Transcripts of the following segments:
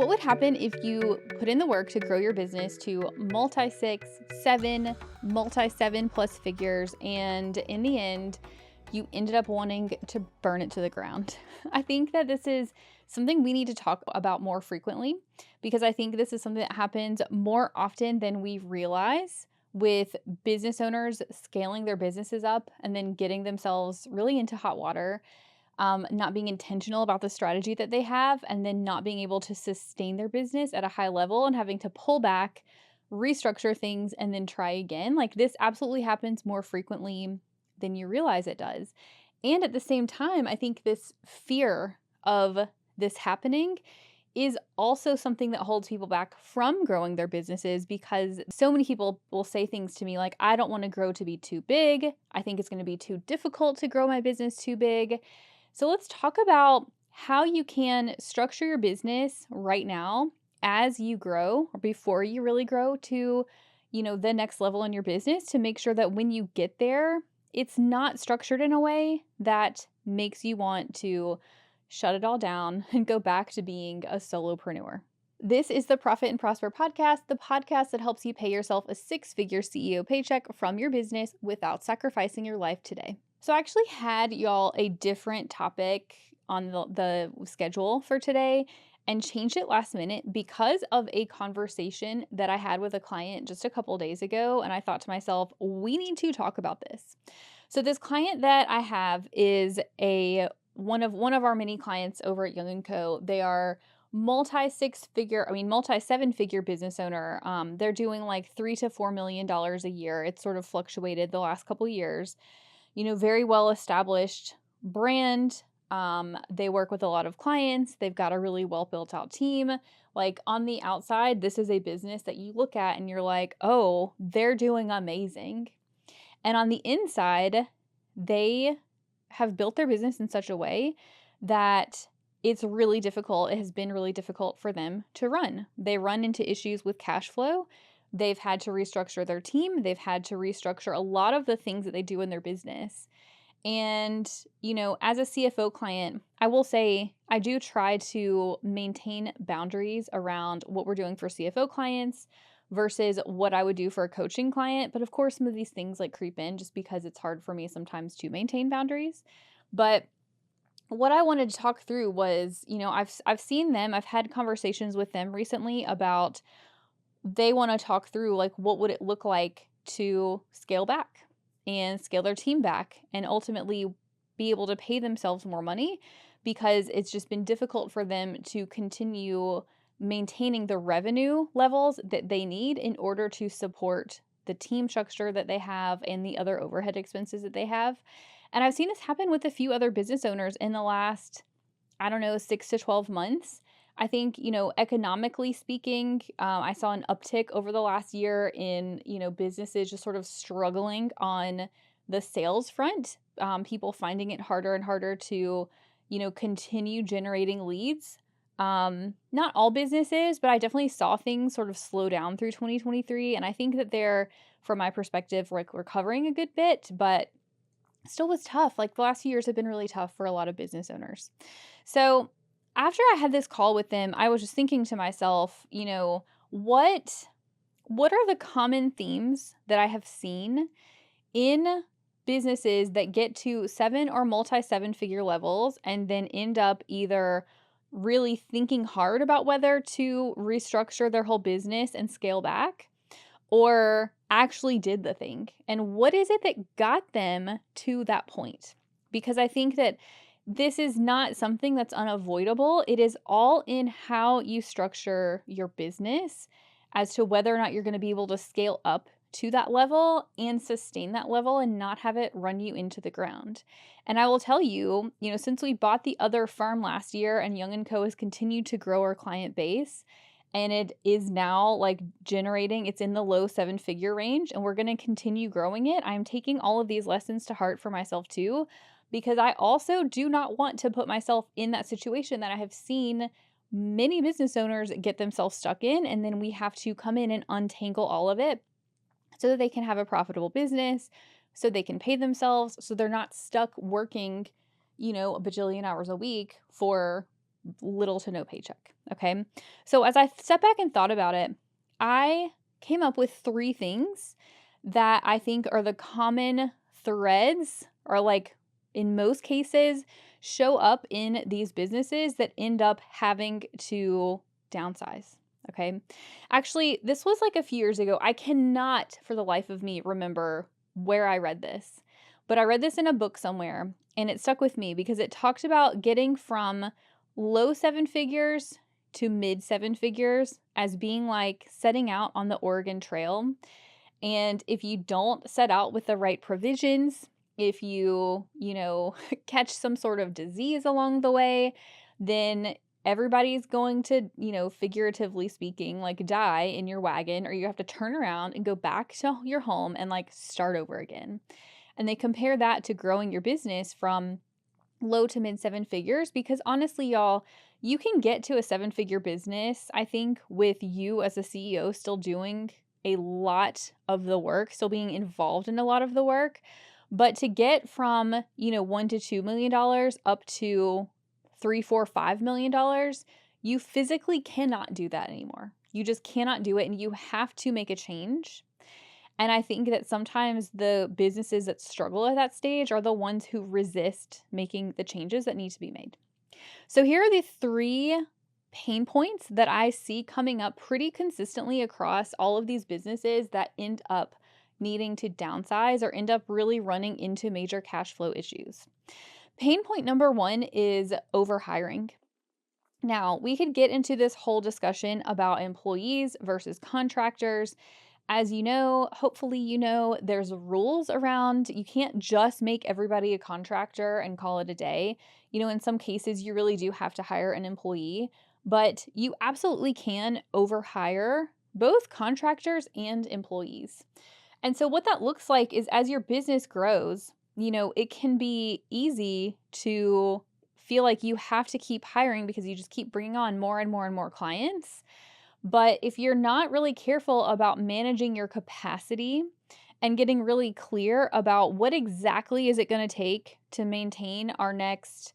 What would happen if you put in the work to grow your business to multi six, seven, multi seven plus figures, and in the end, you ended up wanting to burn it to the ground? I think that this is something we need to talk about more frequently because I think this is something that happens more often than we realize with business owners scaling their businesses up and then getting themselves really into hot water, not being intentional about the strategy that they have, and then not being able to sustain their business at a high level and having to pull back, restructure things, and then try again. Like this absolutely happens more frequently than you realize it does. And at the same time, I think this fear of this happening is also something that holds people back from growing their businesses because so many people will say things to me like, I don't want to grow to be too big. I think it's going to be too difficult to grow my business too big. So let's talk about how you can structure your business right now as you grow or before you really grow to, the next level in your business to make sure that when you get there, it's not structured in a way that makes you want to shut it all down and go back to being a solopreneur. This is the Profit and Prosper podcast, the podcast that helps you pay yourself a six-figure CEO paycheck from your business without sacrificing your life today. So I actually had y'all a different topic on the schedule for today and changed it last minute because of a conversation that I had with a client just a couple days ago. And I thought to myself, we need to talk about this. So this client that I have is one of our many clients over at Young & Co. They are multi seven figure business owner. They're doing like $3 to $4 million a year. It's sort of fluctuated the last couple years. Very well established brand. They work with a lot of clients. They've got a really well built out team. Like on the outside, this is a business that you look at and you're like, oh, they're doing amazing. And on the inside, they have built their business in such a way that it's really difficult. It has been really difficult for them to run. They run into issues with cash flow. They've had to restructure their team. They've had to restructure a lot of the things that they do in their business. And, as a CFO client, I will say I do try to maintain boundaries around what we're doing for CFO clients versus what I would do for a coaching client. But of course, some of these things like creep in just because it's hard for me sometimes to maintain boundaries. But what I wanted to talk through was, I've seen them, I've had conversations with them recently about they want to talk through like what would it look like to scale back and scale their team back and ultimately be able to pay themselves more money because it's just been difficult for them to continue maintaining the revenue levels that they need in order to support the team structure that they have and the other overhead expenses that they have. And I've seen this happen with a few other business owners in the last, 6 to 12 months. I think, economically speaking, I saw an uptick over the last year in, businesses just sort of struggling on the sales front, people finding it harder and harder to, continue generating leads. Not all businesses, but I definitely saw things sort of slow down through 2023. And I think that they're, from my perspective, like recovering a good bit, but still was tough. Like the last few years have been really tough for a lot of business owners. So after I had this call with them, I was just thinking to myself, what are the common themes that I have seen in businesses that get to seven or multi seven figure levels and then end up either really thinking hard about whether to restructure their whole business and scale back or actually did the thing? And what is it that got them to that point? Because I think that this is not something that's unavoidable. It is all in how you structure your business as to whether or not you're going to be able to scale up to that level and sustain that level and not have it run you into the ground. And I will tell you, since we bought the other firm last year and Young & Co. has continued to grow our client base, and it is now like generating, it's in the low seven-figure range, and we're going to continue growing it. I'm taking all of these lessons to heart for myself too, because I also do not want to put myself in that situation that I have seen many business owners get themselves stuck in, and then we have to come in and untangle all of it so that they can have a profitable business, so they can pay themselves, so they're not stuck working, a bajillion hours a week for little to no paycheck. Okay. So as I stepped back and thought about it, I came up with 3 things that I think are the common threads, or like in most cases show up in these businesses that end up having to downsize. Okay. Actually, this was like a few years ago. I cannot for the life of me remember where I read this, but I read this in a book somewhere and it stuck with me because it talked about getting from low 7 figures to mid 7 figures as being like setting out on the Oregon Trail. And if you don't set out with the right provisions, if you catch some sort of disease along the way, then everybody's going to, figuratively speaking, like die in your wagon, or you have to turn around and go back to your home and like start over again. And they compare that to growing your business from low to mid 7 figures because honestly, y'all, you can get to a 7 figure business, I think, with you as a CEO still doing a lot of the work, still being involved in a lot of the work. But to get from, $1 to $2 million up to $3, $4, $5 million, you physically cannot do that anymore. You just cannot do it. And you have to make a change. And I think that sometimes the businesses that struggle at that stage are the ones who resist making the changes that need to be made. So here are the 3 pain points that I see coming up pretty consistently across all of these businesses that end up needing to downsize or end up really running into major cash flow issues. Pain point number 1 is overhiring. Now, we could get into this whole discussion about employees versus contractors. As you know, hopefully there's rules around you can't just make everybody a contractor and call it a day. In some cases you really do have to hire an employee, but you absolutely can overhire both contractors and employees. And so what that looks like is as your business grows, it can be easy to feel like you have to keep hiring because you just keep bringing on more and more and more clients. But if you're not really careful about managing your capacity and getting really clear about what exactly is it going to take to maintain our next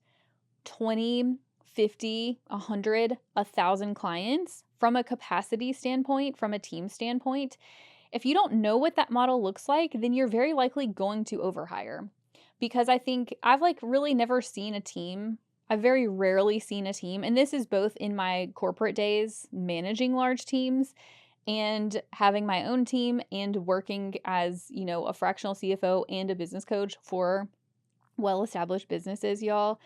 20, 50, 100, 1,000 clients from a capacity standpoint, from a team standpoint, if you don't know what that model looks like, then you're very likely going to overhire. Because I think I've really never seen a team. I've very rarely seen a team, and this is both in my corporate days managing large teams and having my own team and working as, a fractional CFO and a business coach for well-established businesses, y'all.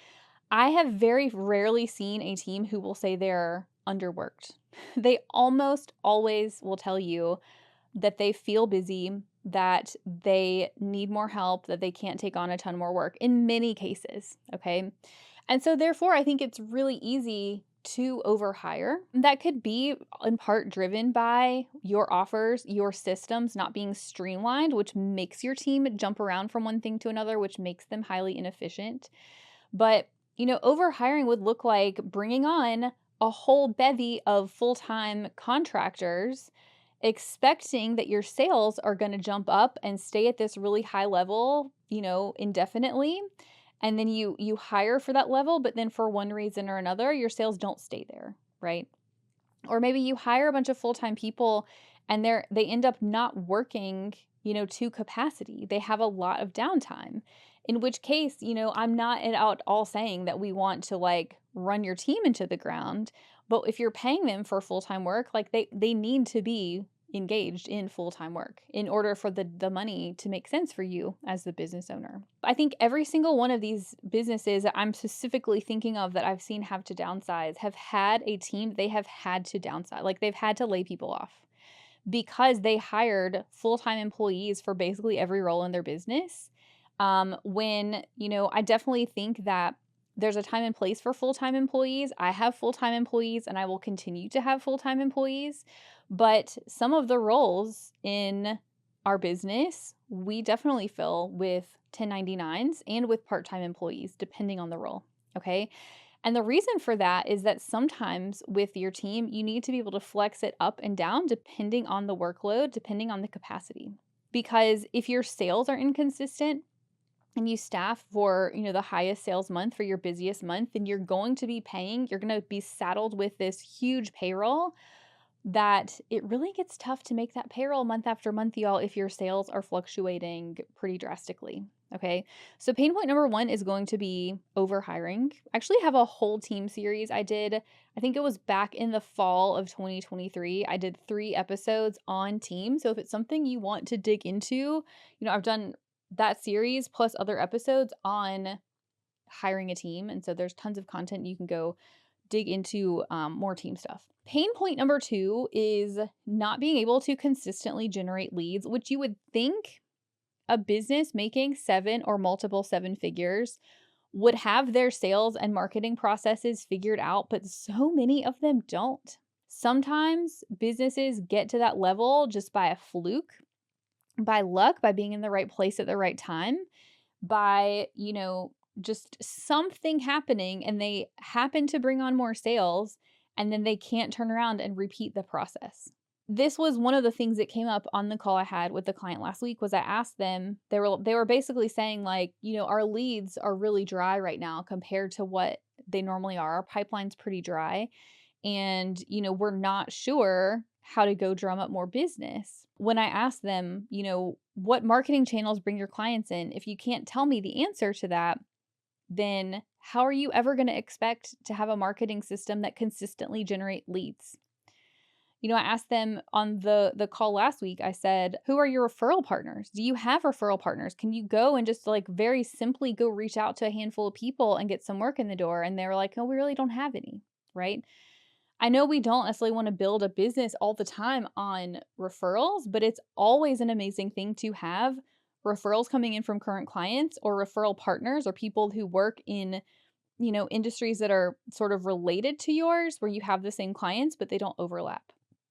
I have very rarely seen a team who will say they're underworked. They almost always will tell you that they feel busy, that they need more help, that they can't take on a ton more work in many cases, okay? And so therefore, I think it's really easy to overhire. That could be in part driven by your offers, your systems not being streamlined, which makes your team jump around from one thing to another, which makes them highly inefficient. But, overhiring would look like bringing on a whole bevy of full-time contractors, expecting that your sales are going to jump up and stay at this really high level, indefinitely. And then you hire for that level, but then for one reason or another, your sales don't stay there, right? Or maybe you hire a bunch of full-time people and they end up not working, to capacity. They have a lot of downtime. In which case, I'm not at all saying that we want to run your team into the ground, but if you're paying them for full-time work, they need to be engaged in full-time work in order for the money to make sense for you as the business owner. I think every single one of these businesses that I'm specifically thinking of that I've seen have to downsize have had a team they have had to downsize. They've had to lay people off because they hired full-time employees for basically every role in their business. I definitely think that there's a time and place for full-time employees. I have full-time employees and I will continue to have full-time employees. But some of the roles in our business, we definitely fill with 1099s and with part-time employees, depending on the role. Okay. And the reason for that is that sometimes with your team, you need to be able to flex it up and down depending on the workload, depending on the capacity. Because if your sales are inconsistent, and you staff for, the highest sales month for your busiest month, then you're going to be saddled with this huge payroll that it really gets tough to make that payroll month after month, y'all, if your sales are fluctuating pretty drastically. Okay. So pain point number one is going to be overhiring. I actually have a whole team series I did. I think it was back in the fall of 2023. I did 3 episodes on team. So if it's something you want to dig into, I've done that series plus other episodes on hiring a team. And so there's tons of content you can go dig into more team stuff. Pain point number 2 is not being able to consistently generate leads, which you would think a business making 7 or multiple 7 figures would have their sales and marketing processes figured out, but so many of them don't. Sometimes businesses get to that level just by a fluke, by luck, by being in the right place at the right time, by, just something happening and they happen to bring on more sales and then they can't turn around and repeat the process. This was one of the things that came up on the call I had with the client last week was I asked them, they were basically saying like, our leads are really dry right now compared to what they normally are. Our pipeline's pretty dry and, we're not sure how to go drum up more business. When I asked them, what marketing channels bring your clients in, if you can't tell me the answer to that, then how are you ever going to expect to have a marketing system that consistently generate leads? I asked them on the call last week, I said, who are your referral partners? Do you have referral partners? Can you go and just like very simply go reach out to a handful of people and get some work in the door? And they were like, no, we really don't have any, right? I know we don't necessarily want to build a business all the time on referrals, but it's always an amazing thing to have referrals coming in from current clients or referral partners or people who work in, industries that are sort of related to yours where you have the same clients, but they don't overlap.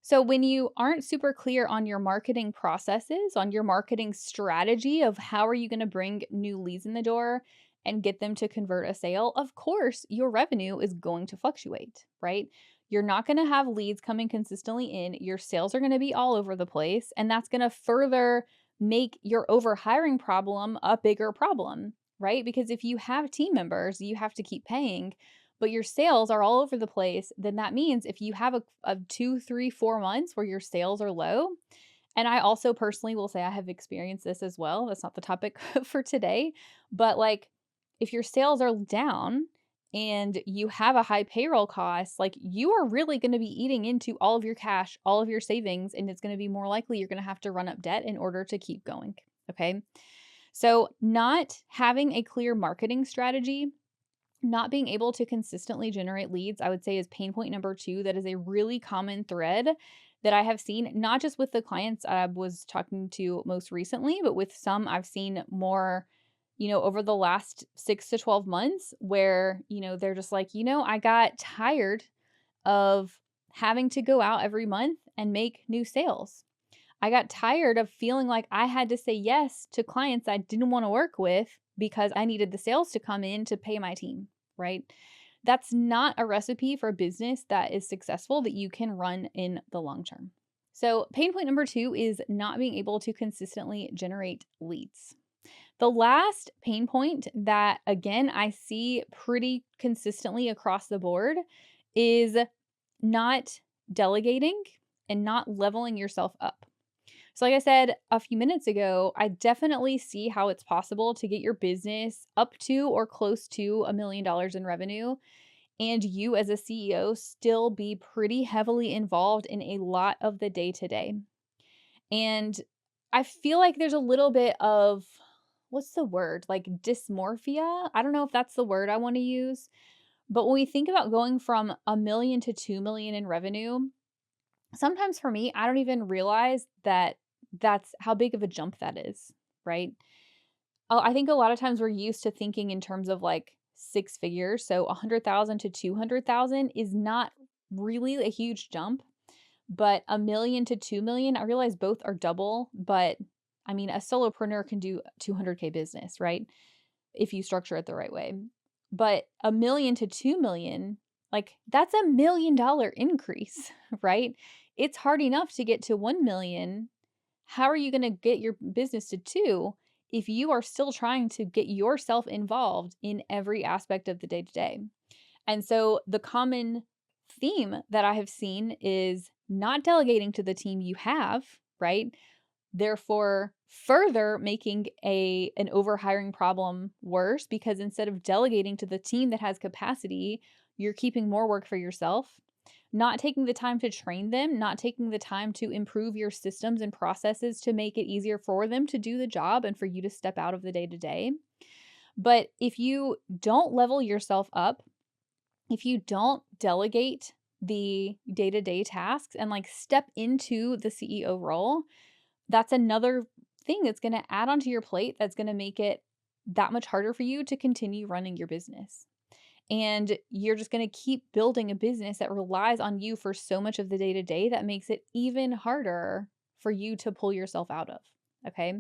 So when you aren't super clear on your marketing processes, on your marketing strategy of how are you going to bring new leads in the door and get them to convert a sale, of course, your revenue is going to fluctuate, right? You're not going to have leads coming consistently in. Your sales are going to be all over the place, and that's going to further make your overhiring problem a bigger problem, right? Because if you have team members, you have to keep paying but your sales are all over the place, then that means if you have a 2, 3, 4 months where your sales are low, and I also personally will say I have experienced this as well. That's not the topic for today, but like if your sales are down and you have a high payroll cost, like you are really going to be eating into all of your cash, all of your savings, and it's going to be more likely you're going to have to run up debt in order to keep going. Okay. So, not having a clear marketing strategy, not being able to consistently generate leads, I would say is pain point number 2. That is a really common thread that I have seen, not just with the clients I was talking to most recently, but with some I've seen more, over the last 6 to 12 months where, they're just like, I got tired of having to go out every month and make new sales. I got tired of feeling like I had to say yes to clients I didn't want to work with because I needed the sales to come in to pay my team, right? That's not a recipe for a business that is successful that you can run in the long term. So, pain point number 2 is not being able to consistently generate leads. The last pain point that, again, I see pretty consistently across the board is not delegating and not leveling yourself up. So, like I said a few minutes ago, I definitely see how it's possible to get your business up to or close to $1 million in revenue, and you as a CEO still be pretty heavily involved in a lot of the day to day. And I feel like there's a little bit of, what's the word? Like dysmorphia? I don't know if that's the word I want to use. But when we think about going from 1 million to 2 million in revenue, sometimes for me, I don't even realize that that's how big of a jump that is, right? I think a lot of times we're used to thinking in terms of like 6 figures. So 100,000 to 200,000 is not really a huge jump, but 1 million to 2 million, I realize both are double, but I mean, a solopreneur can do 200K business, right? If you structure it the right way. But 1 million to 2 million, like that's $1 million increase, right? It's hard enough to get to 1 million. How are you going to get your business to 2 if you are still trying to get yourself involved in every aspect of the day to day. And so the common theme that I have seen is not delegating to the team you have, right? Therefore, further making an overhiring problem worse, because instead of delegating to the team that has capacity, you're keeping more work for yourself, not taking the time to train them, not taking the time to improve your systems and processes to make it easier for them to do the job and for you to step out of the day to day. But if you don't level yourself up, if you don't delegate the day-to-day tasks and like step into the CEO role, that's another thing that's going to add onto your plate that's going to make it that much harder for you to continue running your business. And you're just going to keep building a business that relies on you for so much of the day to day that makes it even harder for you to pull yourself out of. Okay.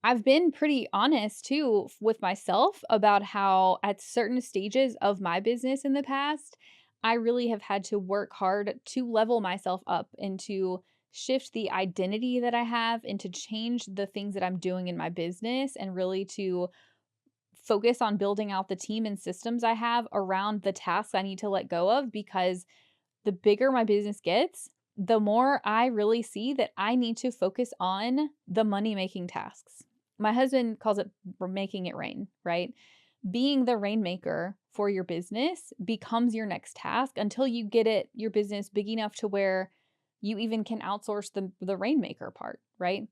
I've been pretty honest too with myself about how at certain stages of my business in the past, I really have had to work hard to level myself up and to shift the identity that I have and to change the things that I'm doing in my business and really to focus on building out the team and systems I have around the tasks I need to let go of, because the bigger my business gets, the more I really see that I need to focus on the money making tasks. My husband calls it making it rain, right? Being the rainmaker for your business becomes your next task until you get your business big enough to where you even can outsource the rainmaker part, right?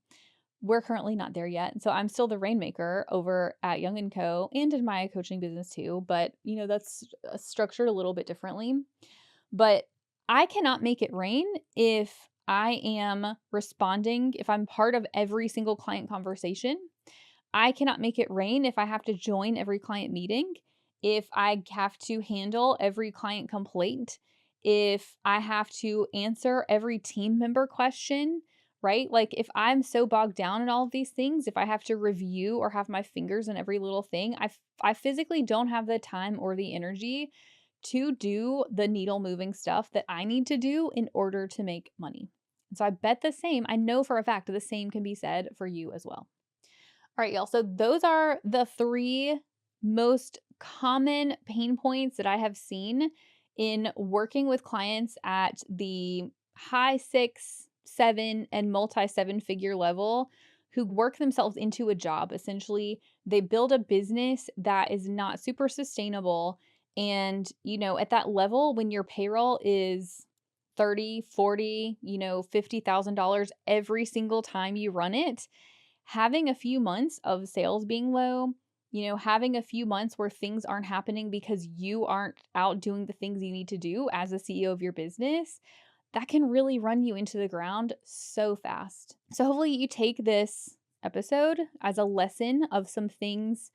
We're currently not there yet. So I'm still the rainmaker over at Young & Co. and in my coaching business too, but that's structured a little bit differently. But I cannot make it rain if I am responding, if I'm part of every single client conversation. I cannot make it rain if I have to join every client meeting, if I have to handle every client complaint, if I have to answer every team member question, right? Like if I'm so bogged down in all of these things, if I have to review or have my fingers in every little thing, I physically don't have the time or the energy to do the needle moving stuff that I need to do in order to make money. And so I know for a fact the same can be said for you as well. All right, y'all. So those are the 3 most common pain points that I have seen in working with clients at the high 6, 7, and multi 7-figure level who work themselves into a job. Essentially, they build a business that is not super sustainable. And, at that level, when your payroll is 30, 40, $50,000 every single time you run it, having a few months of sales being low, having a few months where things aren't happening because you aren't out doing the things you need to do as the CEO of your business, that can really run you into the ground so fast. So hopefully you take this episode as a lesson of some things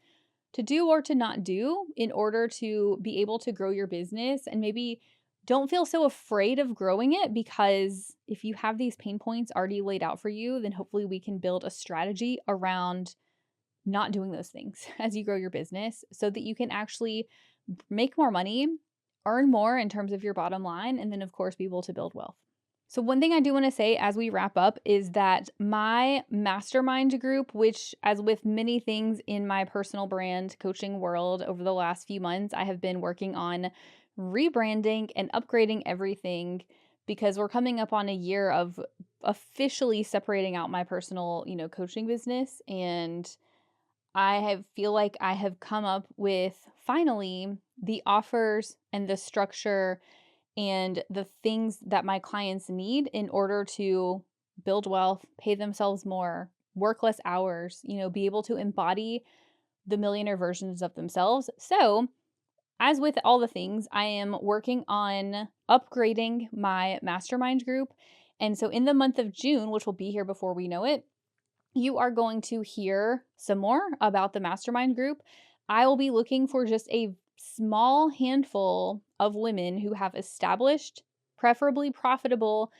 to do or to not do in order to be able to grow your business, and maybe don't feel so afraid of growing it, because if you have these pain points already laid out for you, then hopefully we can build a strategy around not doing those things as you grow your business so that you can actually make more money, earn more in terms of your bottom line, and then of course be able to build wealth. So one thing I do want to say as we wrap up is that my mastermind group, which as with many things in my personal brand coaching world over the last few months, I have been working on rebranding and upgrading everything, because we're coming up on a year of officially separating out my personal, coaching business. And feel like I have come up with finally the offers and the structure and the things that my clients need in order to build wealth, pay themselves more, work less hours, be able to embody the millionaire versions of themselves. So, as with all the things, I am working on upgrading my mastermind group. And so, in the month of June, which will be here before we know it, you are going to hear some more about the mastermind group. I will be looking for just a small handful of women who have established, preferably profitable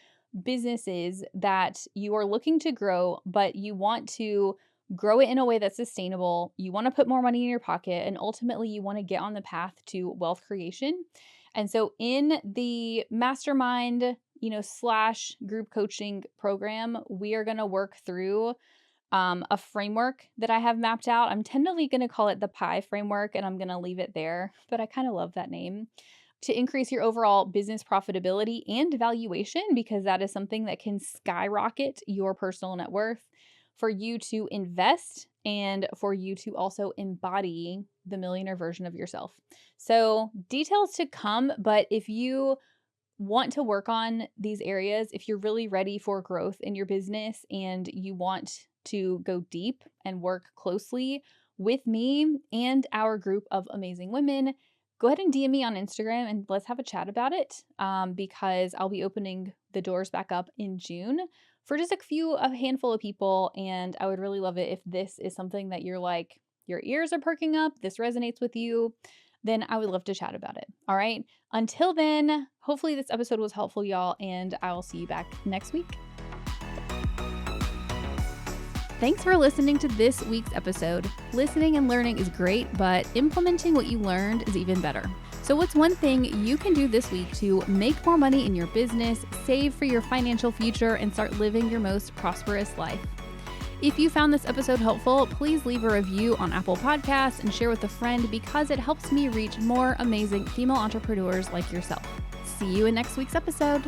businesses that you are looking to grow, but you want to grow it in a way that's sustainable. You want to put more money in your pocket, and ultimately you want to get on the path to wealth creation. And so in the mastermind, / group coaching program, we are going to work through a framework that I have mapped out. I'm tentatively going to call it the PIE framework, and I'm going to leave it there, but I kind of love that name. To increase your overall business profitability and valuation, because that is something that can skyrocket your personal net worth, for you to invest and for you to also embody the millionaire version of yourself. So, details to come, but if you want to work on these areas, if you're really ready for growth in your business and you want to go deep and work closely with me and our group of amazing women, go ahead and DM me on Instagram and let's have a chat about it, because I'll be opening the doors back up in June for just a handful of people. And I would really love it if this is something that you're like, your ears are perking up, this resonates with you, then I would love to chat about it. All right. Until then, hopefully this episode was helpful, y'all, and I will see you back next week. Thanks for listening to this week's episode. Listening and learning is great, but implementing what you learned is even better. So what's one thing you can do this week to make more money in your business, save for your financial future, and start living your most prosperous life? If you found this episode helpful, please leave a review on Apple Podcasts and share with a friend, because it helps me reach more amazing female entrepreneurs like yourself. See you in next week's episode.